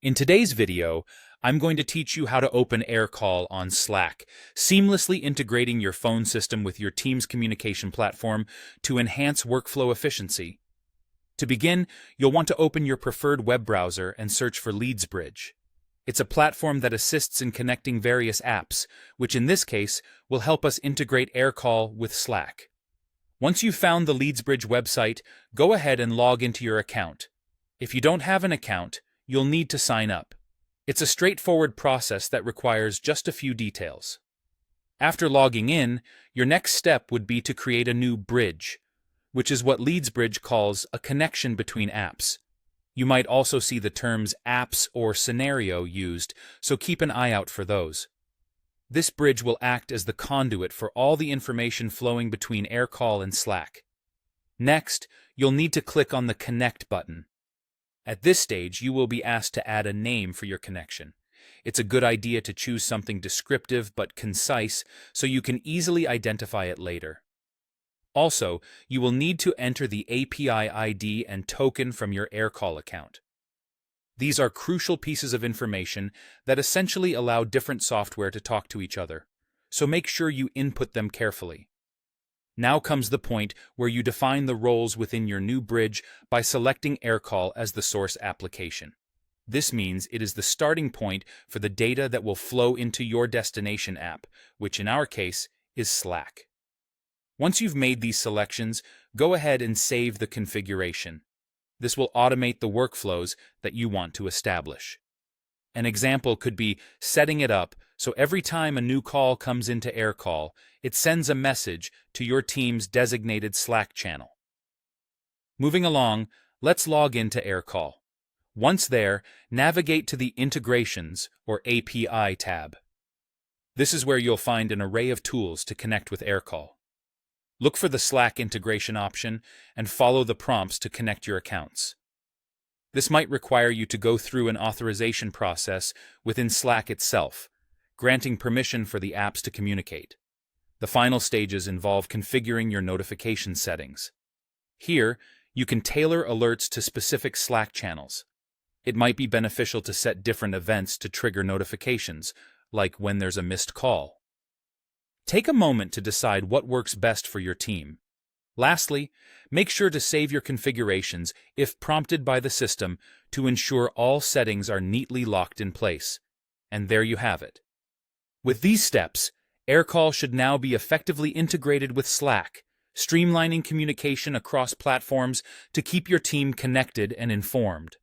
In today's video, I'm going to teach you how to open Aircall on Slack, seamlessly integrating your phone system with your team's communication platform to enhance workflow efficiency. To begin, you'll want to open your preferred web browser and search for LeadsBridge. It's a platform that assists in connecting various apps, which in this case will help us integrate Aircall with Slack. Once you've found the LeadsBridge website, go ahead and log into your account. If you don't have an account, you'll need to sign up. It's a straightforward process that requires just a few details. After logging in, your next step would be to create a new bridge, which is what LeadsBridge calls a connection between apps. You might also see the terms apps or scenario used, so keep an eye out for those. This bridge will act as the conduit for all the information flowing between Aircall and Slack. Next, you'll need to click on the Connect button. At this stage, you will be asked to add a name for your connection. It's a good idea to choose something descriptive but concise so you can easily identify it later. Also, you will need to enter the API ID and token from your Aircall account. These are crucial pieces of information that essentially allow different software to talk to each other, so make sure you input them carefully. Now comes the point where you define the roles within your new bridge by selecting Aircall as the source application. This means it is the starting point for the data that will flow into your destination app, which in our case is Slack. Once you've made these selections, go ahead and save the configuration. This will automate the workflows that you want to establish. An example could be setting it up so every time a new call comes into Aircall, it sends a message to your team's designated Slack channel. Moving along, let's log into Aircall. Once there, navigate to the Integrations or API tab. This is where you'll find an array of tools to connect with Aircall. Look for the Slack integration option and follow the prompts to connect your accounts. This might require you to go through an authorization process within Slack itself, granting permission for the apps to communicate. The final stages involve configuring your notification settings. Here, you can tailor alerts to specific Slack channels. It might be beneficial to set different events to trigger notifications, like when there's a missed call. Take a moment to decide what works best for your team. Lastly, make sure to save your configurations if prompted by the system to ensure all settings are neatly locked in place. And there you have it. With these steps, Aircall should now be effectively integrated with Slack, streamlining communication across platforms to keep your team connected and informed.